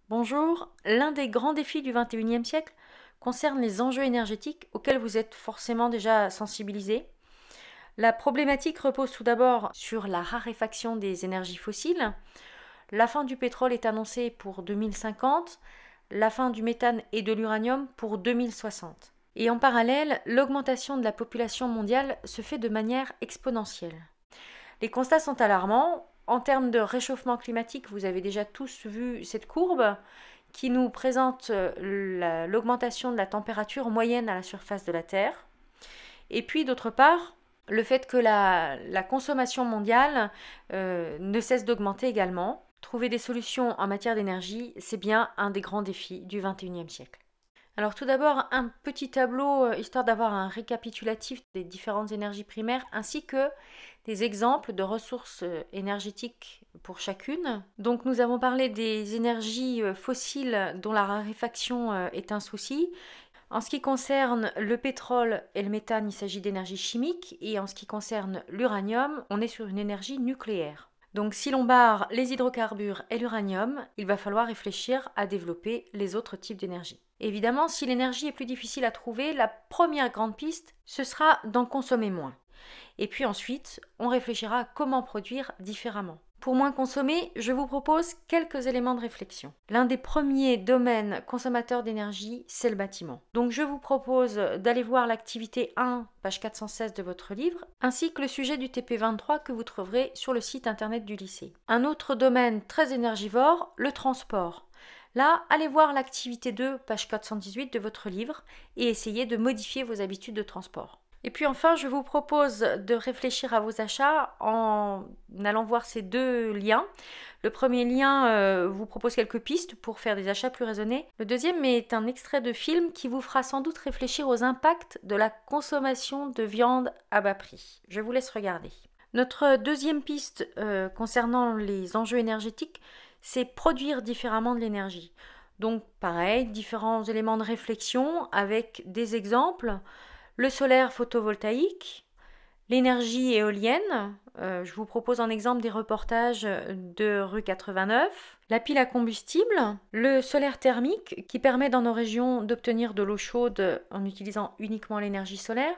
Bonjour, l'un des grands défis du XXIe siècle concerne les enjeux énergétiques auxquels vous êtes forcément déjà sensibilisés. La problématique repose tout d'abord sur la raréfaction des énergies fossiles. La fin du pétrole est annoncée pour 2050, la fin du méthane et de l'uranium pour 2060. Et en parallèle, l'augmentation de la population mondiale se fait de manière exponentielle. Les constats sont alarmants. En termes de réchauffement climatique, vous avez déjà tous vu cette courbe qui nous présente l'augmentation de la température moyenne à la surface de la Terre. Et puis d'autre part, le fait que la consommation mondiale ne cesse d'augmenter également. Trouver des solutions en matière d'énergie, c'est bien un des grands défis du XXIe siècle. Alors tout d'abord, un petit tableau histoire d'avoir un récapitulatif des différentes énergies primaires ainsi que des exemples de ressources énergétiques pour chacune. Donc nous avons parlé des énergies fossiles dont la raréfaction est un souci. En ce qui concerne le pétrole et le méthane, il s'agit d'énergie chimique et en ce qui concerne l'uranium, on est sur une énergie nucléaire. Donc si l'on barre les hydrocarbures et l'uranium, il va falloir réfléchir à développer les autres types d'énergie. Évidemment, si l'énergie est plus difficile à trouver, la première grande piste, ce sera d'en consommer moins. Et puis ensuite, on réfléchira à comment produire différemment. Pour moins consommer, je vous propose quelques éléments de réflexion. L'un des premiers domaines consommateurs d'énergie, c'est le bâtiment. Donc je vous propose d'aller voir l'activité 1, page 416 de votre livre, ainsi que le sujet du TP23 que vous trouverez sur le site internet du lycée. Un autre domaine très énergivore, le transport. Là, allez voir l'activité 2, page 418 de votre livre et essayez de modifier vos habitudes de transport. Et puis enfin, je vous propose de réfléchir à vos achats en allant voir ces deux liens. Le premier lien vous propose quelques pistes pour faire des achats plus raisonnés. Le deuxième est un extrait de film qui vous fera sans doute réfléchir aux impacts de la consommation de viande à bas prix. Je vous laisse regarder. Notre deuxième piste concernant les enjeux énergétiques, c'est produire différemment de l'énergie. Donc pareil, différents éléments de réflexion avec des exemples. Le solaire photovoltaïque, l'énergie éolienne, je vous propose en exemple des reportages de rue 89, la pile à combustible, le solaire thermique qui permet dans nos régions d'obtenir de l'eau chaude en utilisant uniquement l'énergie solaire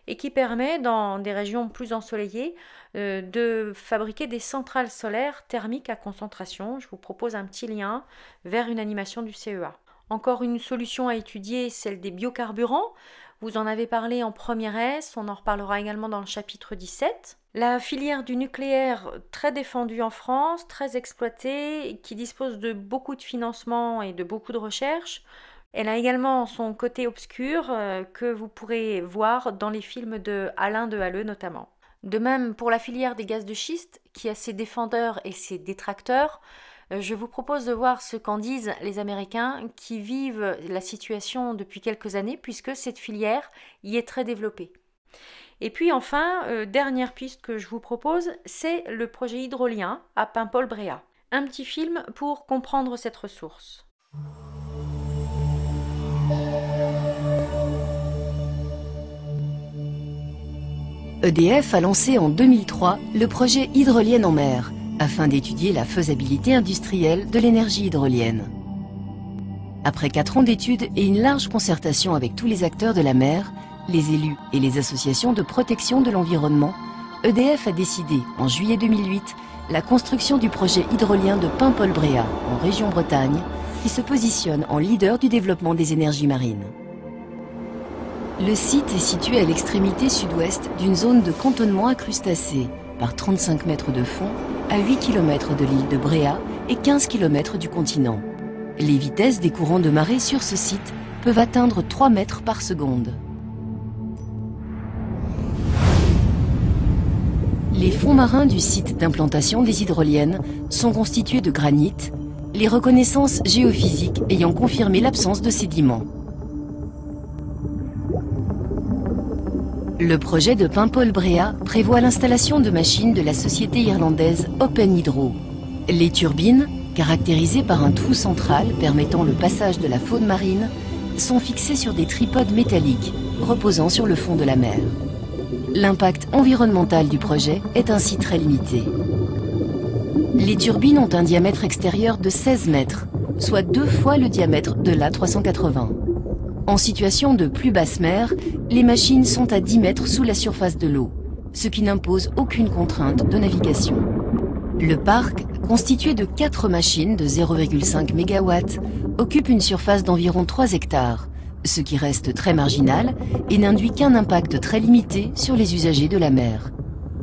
et qui permet dans des régions plus ensoleillées de fabriquer des centrales solaires thermiques à concentration. Je vous propose un petit lien vers une animation du CEA. Encore une solution à étudier, celle des biocarburants. Vous en avez parlé en première S, on en reparlera également dans le chapitre 17. La filière du nucléaire, très défendue en France, très exploitée, qui dispose de beaucoup de financement et de beaucoup de recherches. Elle a également son côté obscur que vous pourrez voir dans les films de Alain de Halleux notamment. De même pour la filière des gaz de schiste, qui a ses défendeurs et ses détracteurs. Je vous propose de voir ce qu'en disent les Américains qui vivent la situation depuis quelques années puisque cette filière y est très développée. Et puis enfin, dernière piste que je vous propose, c'est le projet hydrolien à Paimpol-Bréhat. Un petit film pour comprendre cette ressource. EDF a lancé en 2003 le projet Hydrolienne en mer, afin d'étudier la faisabilité industrielle de l'énergie hydrolienne. Après 4 ans d'études et une large concertation avec tous les acteurs de la mer, les élus et les associations de protection de l'environnement, EDF a décidé, en juillet 2008, la construction du projet hydrolien de Paimpol-Bréhat, en région Bretagne, qui se positionne en leader du développement des énergies marines. Le site est situé à l'extrémité sud-ouest d'une zone de cantonnement à crustacés, par 35 mètres de fond, à 8 km de l'île de Bréhat et 15 km du continent. Les vitesses des courants de marée sur ce site peuvent atteindre 3 mètres par seconde. Les fonds marins du site d'implantation des hydroliennes sont constitués de granit, les reconnaissances géophysiques ayant confirmé l'absence de sédiments. Le projet de Paimpol-Bréhat prévoit l'installation de machines de la société irlandaise Open Hydro. Les turbines, caractérisées par un trou central permettant le passage de la faune marine, sont fixées sur des tripodes métalliques reposant sur le fond de la mer. L'impact environnemental du projet est ainsi très limité. Les turbines ont un diamètre extérieur de 16 mètres, soit 2 fois le diamètre de l'A380. En situation de plus basse mer, les machines sont à 10 mètres sous la surface de l'eau, ce qui n'impose aucune contrainte de navigation. Le parc, constitué de 4 machines de 0,5 MW, occupe une surface d'environ 3 hectares, ce qui reste très marginal et n'induit qu'un impact très limité sur les usagers de la mer.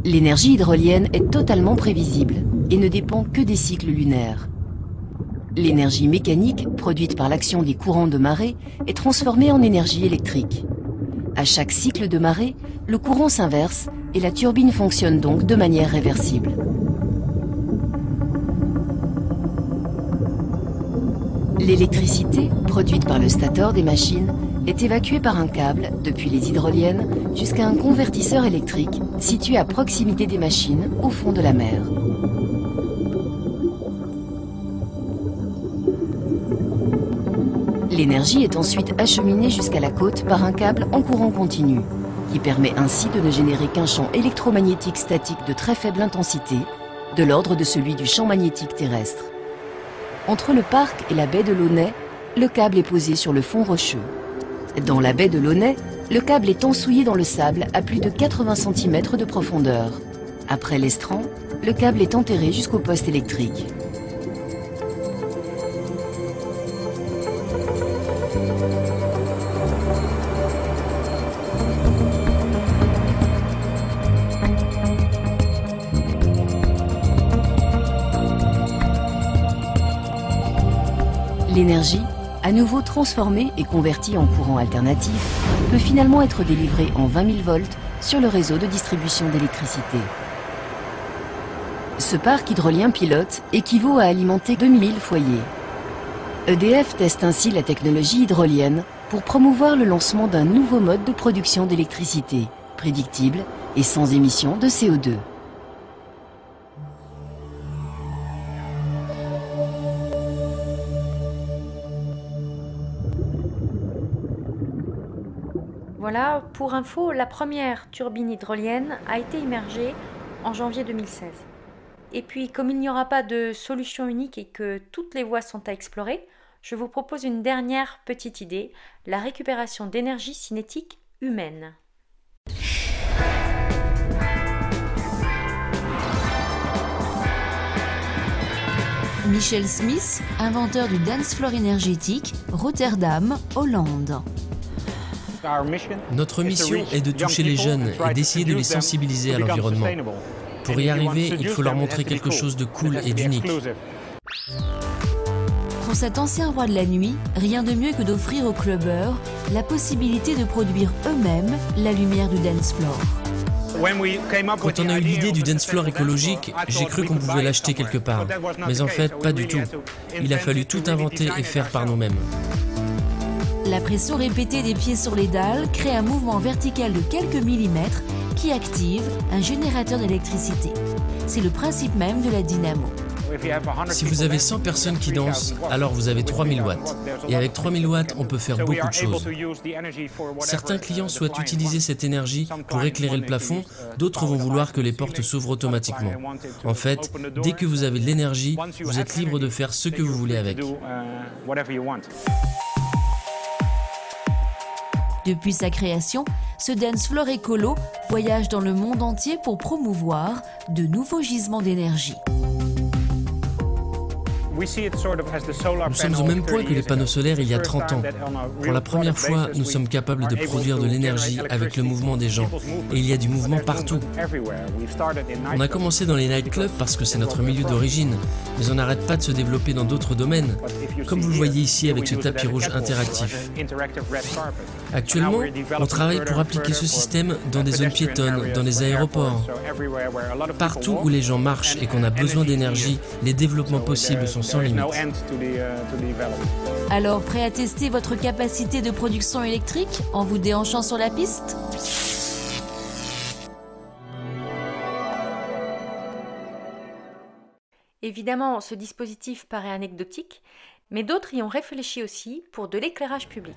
L'énergie hydrolienne est totalement prévisible et ne dépend que des cycles lunaires. L'énergie mécanique, produite par l'action des courants de marée, est transformée en énergie électrique. À chaque cycle de marée, le courant s'inverse et la turbine fonctionne donc de manière réversible. L'électricité, produite par le stator des machines, est évacuée par un câble depuis les hydroliennes jusqu'à un convertisseur électrique situé à proximité des machines au fond de la mer. L'énergie est ensuite acheminée jusqu'à la côte par un câble en courant continu, qui permet ainsi de ne générer qu'un champ électromagnétique statique de très faible intensité, de l'ordre de celui du champ magnétique terrestre. Entre le parc et la baie de Launay, le câble est posé sur le fond rocheux. Dans la baie de Launay, le câble est ensouillé dans le sable à plus de 80 cm de profondeur. Après l'estran, le câble est enterré jusqu'au poste électrique. L'énergie, à nouveau transformée et convertie en courant alternatif, peut finalement être délivrée en 20 000 volts sur le réseau de distribution d'électricité. Ce parc hydrolien pilote équivaut à alimenter 2000 foyers. EDF teste ainsi la technologie hydrolienne pour promouvoir le lancement d'un nouveau mode de production d'électricité, prédictible et sans émission de CO2. Voilà, pour info, la première turbine hydrolienne a été immergée en janvier 2016. Et puis, comme il n'y aura pas de solution unique et que toutes les voies sont à explorer, je vous propose une dernière petite idée, la récupération d'énergie cinétique humaine. Michel Smith, inventeur du dance floor énergétique, Rotterdam, Hollande. Notre mission est de toucher les jeunes et d'essayer de les sensibiliser à l'environnement. Pour y arriver, il faut leur montrer quelque chose de cool et d'unique. Pour cet ancien roi de la nuit, rien de mieux que d'offrir aux clubbers la possibilité de produire eux-mêmes la lumière du dance floor. Quand on a eu l'idée du dance floor écologique, j'ai cru qu'on pouvait l'acheter quelque part. Mais en fait, pas du tout. Il a fallu tout inventer et faire par nous-mêmes. La pression répétée des pieds sur les dalles crée un mouvement vertical de quelques millimètres qui active un générateur d'électricité. C'est le principe même de la dynamo. Si vous avez 100 personnes qui dansent, alors vous avez 3000 watts. Et avec 3000 watts, on peut faire beaucoup de choses. Certains clients souhaitent utiliser cette énergie pour éclairer le plafond, d'autres vont vouloir que les portes s'ouvrent automatiquement. En fait, dès que vous avez de l'énergie, vous êtes libre de faire ce que vous voulez avec. Depuis sa création, ce dance floor écolo voyage dans le monde entier pour promouvoir de nouveaux gisements d'énergie. Nous sommes au même point que les panneaux solaires il y a 30 ans. Pour la première fois, nous sommes capables de produire de l'énergie avec le mouvement des gens. Et il y a du mouvement partout. On a commencé dans les nightclubs parce que c'est notre milieu d'origine, mais on n'arrête pas de se développer dans d'autres domaines, comme vous le voyez ici avec ce tapis rouge interactif. Actuellement, on travaille pour appliquer ce système dans des zones piétonnes, dans les aéroports. Partout où les gens marchent et qu'on a besoin d'énergie, les développements possibles sont sans limite. Alors, prêt à tester votre capacité de production électrique en vous déhanchant sur la piste ? Évidemment, ce dispositif paraît anecdotique, mais d'autres y ont réfléchi aussi pour de l'éclairage public.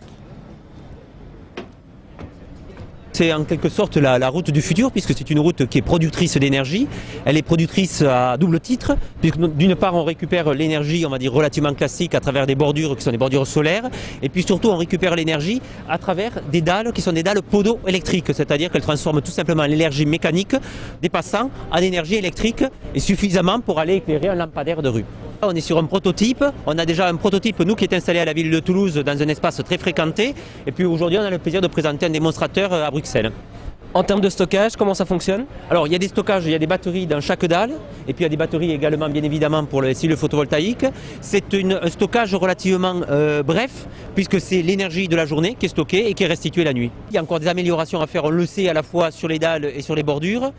C'est en quelque sorte la route du futur, puisque c'est une route qui est productrice d'énergie. Elle est productrice à double titre, puisque d'une part on récupère l'énergie, on va dire relativement classique, à travers des bordures qui sont des bordures solaires, et puis surtout on récupère l'énergie à travers des dalles qui sont des dalles podo-électriques, c'est-à-dire qu'elles transforment tout simplement l'énergie mécanique des passants en énergie électrique, et suffisamment pour aller éclairer un lampadaire de rue. On est sur un prototype, on a déjà un prototype nous qui est installé à la ville de Toulouse dans un espace très fréquenté, et puis aujourd'hui on a le plaisir de présenter un démonstrateur à Bruxelles. En termes de stockage, comment ça fonctionne? Alors il y a des stockages, il y a des batteries dans chaque dalle, et puis il y a des batteries également bien évidemment pour les cellules photovoltaïques. C'est un stockage relativement bref, puisque c'est l'énergie de la journée qui est stockée et qui est restituée la nuit. Il y a encore des améliorations à faire, on le sait, à la fois sur les dalles et sur les bordures,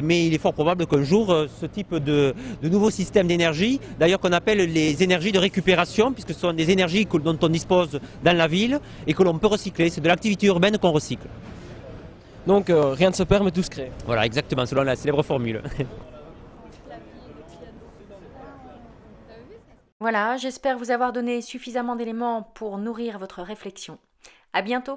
mais il est fort probable qu'un jour ce type de nouveau système d'énergie, d'ailleurs qu'on appelle les énergies de récupération, puisque ce sont des énergies dont on dispose dans la ville et que l'on peut recycler, c'est de l'activité urbaine qu'on recycle. Donc rien ne se perd mais tout se crée. Voilà, exactement, selon la célèbre formule. Voilà, j'espère vous avoir donné suffisamment d'éléments pour nourrir votre réflexion. À bientôt!